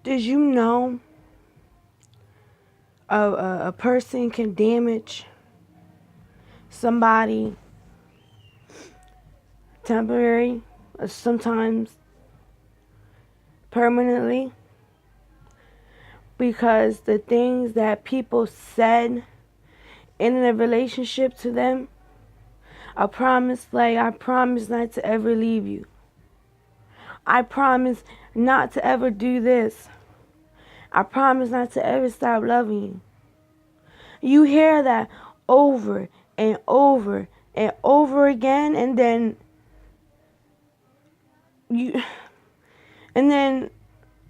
Did you know a person can damage somebody temporary, or sometimes permanently, because the things that people said in a relationship to them? I promise not to ever leave you. I promise not to ever do this. I promise not to ever stop loving you. You hear that over and over and over again, and then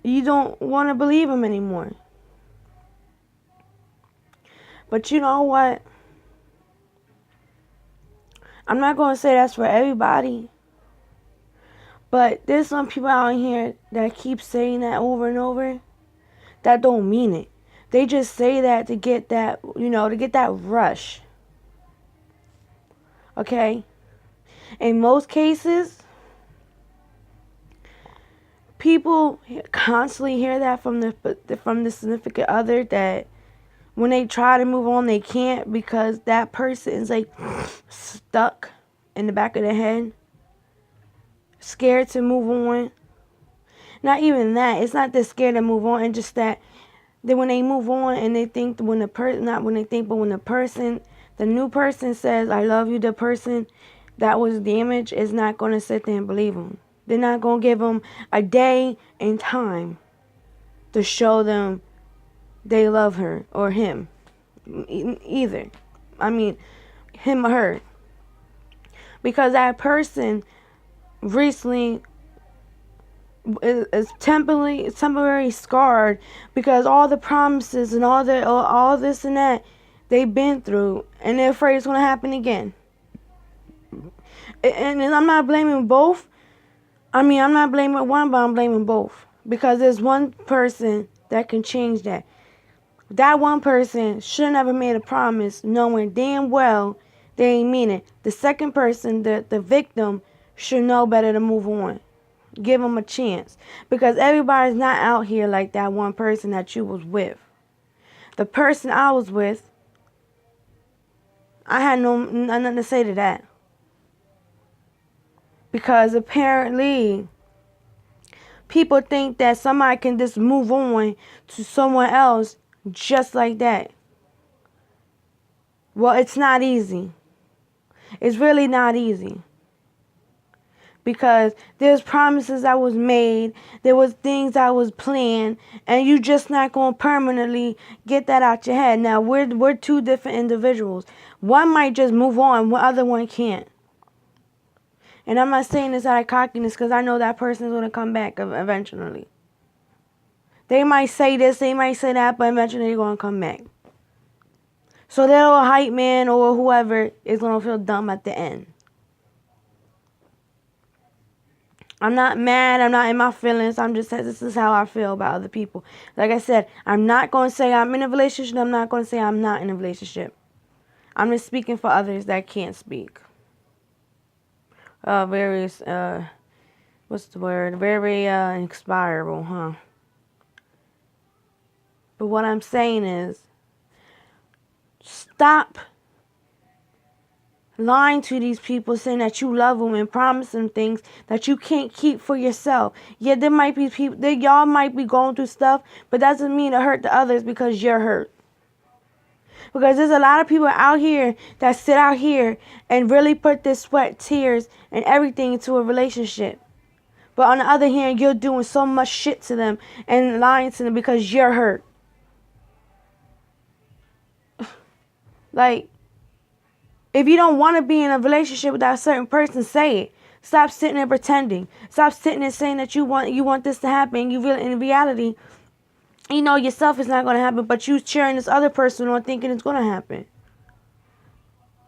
you don't want to believe them anymore. But you know what? I'm not going to say that's for everybody. But there's some people out here that keep saying that over and over that don't mean it. They just say that to get that, to get that rush. Okay? In most cases, people constantly hear that from the significant other, that when they try to move on, they can't because that person is like stuck in the back of their head, scared to move on. Not even that. It's not that scared to move on. It's just that when they move on and they think when the new person says, I love you, the person that was damaged is not going to sit there and believe them. They're not going to give them a day and time to show them they love her or him. Either. I mean, him or her. Because that person recently is temporarily scarred because all the promises and all this and that they've been through, and they're afraid it's going to happen again. And I'm not blaming both. I mean, I'm not blaming one, but I'm blaming both. Because there's one person that can change that. That one person should have never made a promise knowing damn well they ain't mean it. The second person, the victim, should know better to move on. Give them a chance. Because everybody's not out here like that one person that you was with. The person I was with, I had nothing to say to that. Because apparently people think that somebody can just move on to someone else just like that. Well, it's not easy. It's really not easy. Because there's promises that was made, there was things that was planned, and you just not going to permanently get that out your head. Now, we're two different individuals. One might just move on, the other one can't. And I'm not saying this out of cockiness because I know that person is going to come back eventually. They might say this, they might say that, but eventually they're going to come back. So that little hype man or whoever is going to feel dumb at the end. I'm not mad. I'm not in my feelings. I'm just saying this is how I feel about other people. Like I said, I'm not going to say I'm in a relationship. I'm not going to say I'm not in a relationship. I'm just speaking for others that can't speak. Very, what's the word? Very inspirable, huh? But what I'm saying is, stop lying to these people, saying that you love them and promising them things that you can't keep for yourself. Yeah, there might be people, y'all might be going through stuff, but that doesn't mean to hurt the others because you're hurt. Because there's a lot of people out here that sit out here and really put their sweat, tears, and everything into a relationship. But on the other hand, you're doing so much shit to them and lying to them because you're hurt. Like, if you don't want to be in a relationship with that certain person, say it. Stop sitting there pretending. Stop sitting there saying that you want this to happen. In reality, you know yourself it's not going to happen, but you cheering this other person on thinking it's going to happen.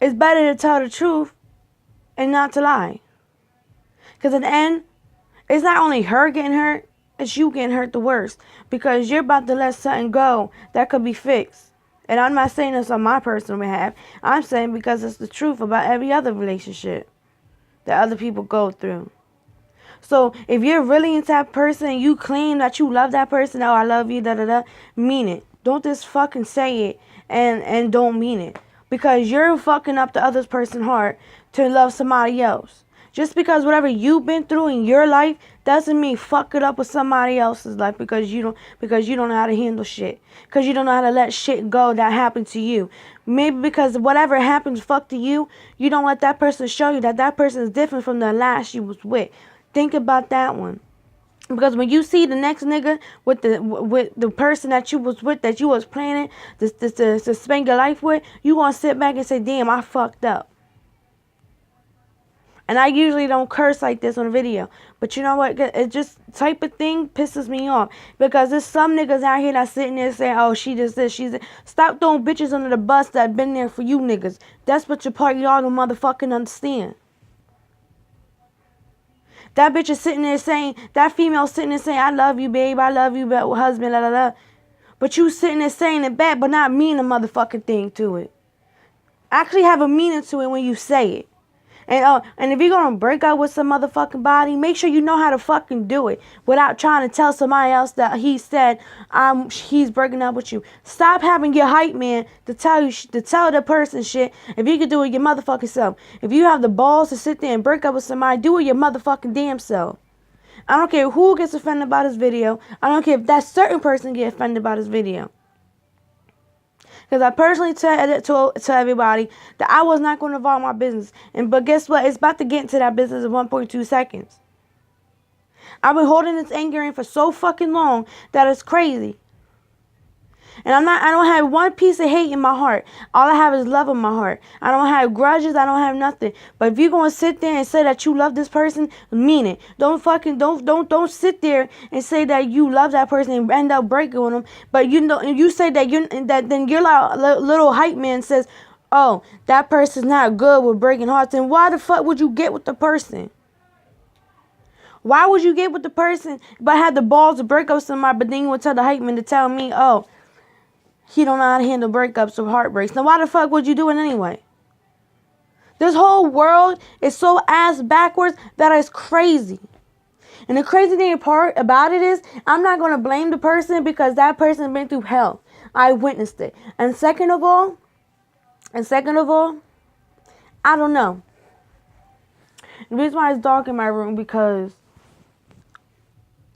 It's better to tell the truth and not to lie. Because at the end, it's not only her getting hurt, it's you getting hurt the worst. Because you're about to let something go that could be fixed. And I'm not saying this on my personal behalf. I'm saying because it's the truth about every other relationship that other people go through. So if you're really into that person and you claim that you love that person, oh, I love you, da da da, mean it. Don't just fucking say it and don't mean it. Because you're fucking up the other person's heart to love somebody else. Just because whatever you've been through in your life doesn't mean fuck it up with somebody else's life because you don't know how to handle shit. Because you don't know how to let shit go that happened to you. Maybe because whatever happens fuck to you, you don't let that person show you that that person is different from the last you was with. Think about that one. Because when you see the next nigga with the person that you was with, that you was planning to spend your life with, you gonna sit back and say, damn, I fucked up. And I usually don't curse like this on a video. But you know what? It just type of thing pisses me off. Because there's some niggas out here that's sitting there saying, oh, she just this, she's this. Stop throwing bitches under the bus that been there for you niggas. That's what your part y'all don't motherfucking understand. That bitch is sitting there saying, that female sitting there saying, I love you, babe, I love you, husband, la la la. But you sitting there saying it back, but not mean a motherfucking thing to it. Actually have a meaning to it when you say it. And if you're gonna break up with some motherfucking body, make sure you know how to fucking do it without trying to tell somebody else that he said he's breaking up with you. Stop having your hype man to tell the person shit. If you could do it your motherfucking self. If you have the balls to sit there and break up with somebody, do it your motherfucking damn self. I don't care who gets offended by this video. I don't care if that certain person get offended by this video. Because I personally said to everybody that I was not going to involve my business. But guess what? It's about to get into that business in 1.2 seconds. I've been holding this anger in for so fucking long that it's crazy. And I don't have one piece of hate in my heart. All I have is love in my heart. I don't have grudges. I don't have nothing. But if you're going to sit there and say that you love this person, mean it. Don't sit there and say that you love that person and end up breaking with them. But you say that then your little hype man says, oh, that person's not good with breaking hearts. And why the fuck would you get with the person? Why would you get with the person but have the balls to break up somebody, but then you would tell the hype man to tell me, oh, he don't know how to handle breakups or heartbreaks. Now, why the fuck would you do it anyway? This whole world is so ass backwards that it's crazy. And the crazy thing part about it is, I'm not going to blame the person because that person been through hell. I witnessed it. And second of all, I don't know. The reason why it's dark in my room because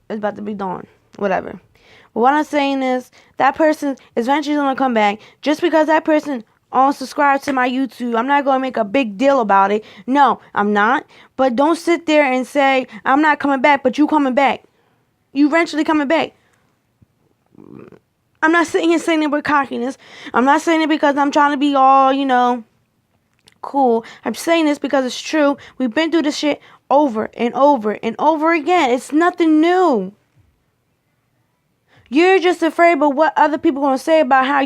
it's about to be dawn. Whatever. But what I'm saying is, that person is eventually going to come back. Just because that person unsubscribed to my YouTube, I'm not going to make a big deal about it. No, I'm not. But don't sit there and say, I'm not coming back, but you coming back. You eventually coming back. I'm not sitting here saying it with cockiness. I'm not saying it because I'm trying to be all, cool. I'm saying this because it's true. We've been through this shit over and over and over again. It's nothing new. You're just afraid of what other people are going to say about how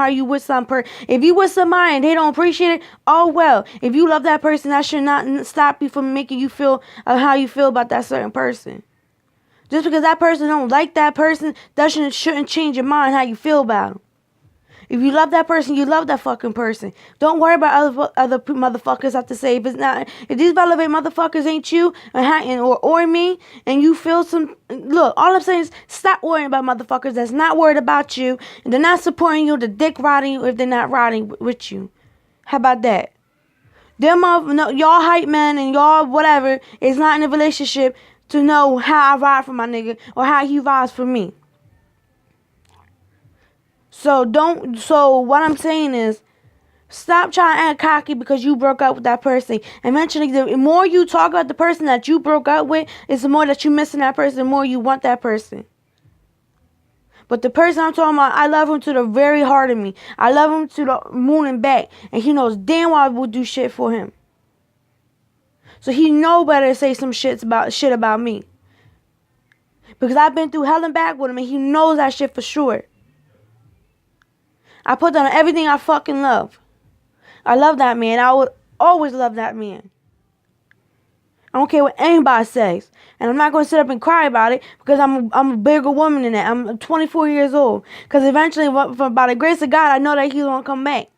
you with some person. If you with somebody and they don't appreciate it, oh well. If you love that person, that should not stop you from making you feel how you feel about that certain person. Just because that person don't like that person, shouldn't change your mind how you feel about them. If you love that person, you love that fucking person. Don't worry about other motherfuckers have to say. If these relevant motherfuckers ain't you or me, and you feel some, look, all I'm saying is stop worrying about motherfuckers that's not worried about you, and they're not supporting you, the dick riding you if they're not riding with you. How about that? Y'all hype men and y'all whatever is not in a relationship to know how I ride for my nigga or how he rides for me. So what I'm saying is, stop trying to act cocky because you broke up with that person. Eventually, the more you talk about the person that you broke up with, is the more that you're missing that person, the more you want that person. But the person I'm talking about, I love him to the very heart of me. I love him to the moon and back. And he knows damn well I will do shit for him. So he know better to say some shit about me. Because I've been through hell and back with him, and he knows that shit for sure. I put down everything I fucking love. I love that man. I would always love that man. I don't care what anybody says. And I'm not going to sit up and cry about it because I'm a bigger woman than that. I'm 24 years old. Because eventually, by the grace of God, I know that he's going to come back.